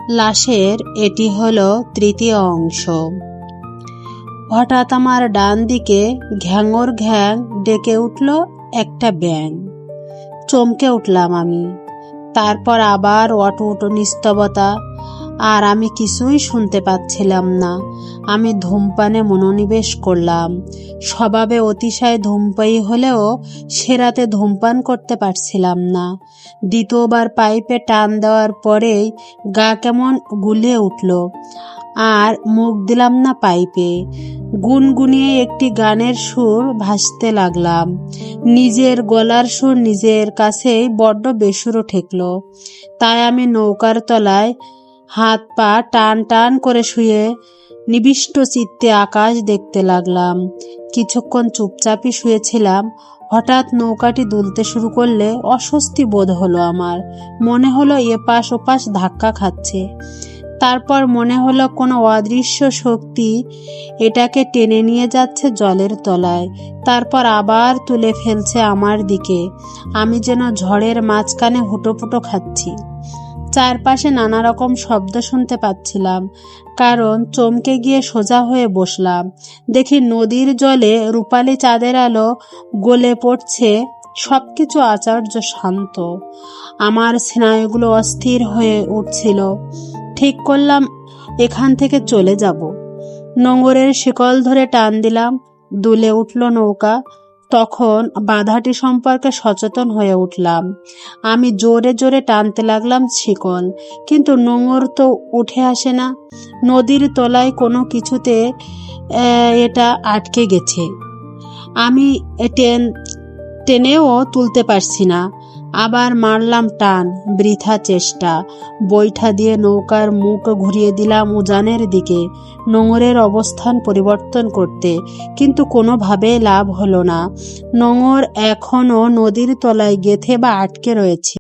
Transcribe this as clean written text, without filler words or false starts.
লাশের এটি হলো তৃতীয় অংশ। হঠাৎ আমার ডান দিকে ঘ্যাঙর ঘ্যাং ডেকে উঠল একটা ব্যাঙ। চমকে উঠলাম আমি। তারপর আবার অটুট নিস্তবতা, আর আমি কিছুই শুনতে পাচ্ছিলাম না। আমি ধূমপানে মনোনিবেশ করলাম। স্বভাবে অতিশয় ধূমপায়ী হলেও সে রাতে ধূমপান করতে পারছিলাম না। দ্বিতীয়বার পাইপে টান দেওয়ার পরেই গা কেমন গুলিয়ে উঠল, আর মুখ দিলাম না পাইপে। গুনগুনিয়ে একটি গানের সুর ভাসতে লাগলাম। নিজের গলার সুর নিজের কাছেই বড্ড বেসুরো ঠেকল। তাই আমি নৌকার তলায় হাত পা টান টান করে শুয়ে নিবিষ্ট চিত্তে আকাশ দেখতে লাগলাম। কিছুক্ষণ চুপচাপই শুয়েছিলাম। হঠাৎ নৌকাটি দুলতে শুরু করলে অস্বস্তি বোধ হলো আমার। মনে হলো এপাশ ওপাশ ধাক্কা খাচ্ছে। তারপর মনে হলো কোনো অদৃশ্য শক্তি এটাকে টেনে নিয়ে যাচ্ছে জলের তলায়, তারপর আবার তুলে ফেলছে আমার দিকে। আমি যেন ঝড়ের মাঝখানে হুটোপুটো খাচ্ছি। চারপাশে নানা রকম শব্দ শুনতে পাচ্ছিলাম, কারণ চমকে গিয়ে সোজা হয়ে বসলাম। দেখি নদীর জলে রূপালি চাঁদের আলো গলে পড়ছে। সবকিছু আশ্চর্য শান্ত। আমার স্নায়ুগুলো অস্থির হয়ে উঠছিল। ঠিক করলাম এখান থেকে চলে যাব। নোঙরের শিকল ধরে টান দিলাম। দুলে উঠল নৌকা। তখন বাধাটি সম্পর্কে সচেতন হয়ে উঠলাম। আমি জোরে জোরে টানতে লাগলাম শিকল, কিন্তু নোঙর তো উঠে আসে না। নদীর তলায় কোনো কিছুতে এটা আটকে গেছে। আমি টেনেও তুলতে পারছি না। আবার মারলাম টান, বৃথা চেষ্টা। বৈঠা দিয়ে নৌকার মুখ ঘুরিয়ে দিলাম উজানের দিকে, নোঙরের অবস্থান পরিবর্তন করতে, কিন্তু কোনোভাবে লাভ হলো না। নোঙর এখনো নদীর তলায় গেঁথে বা আটকে রয়েছে।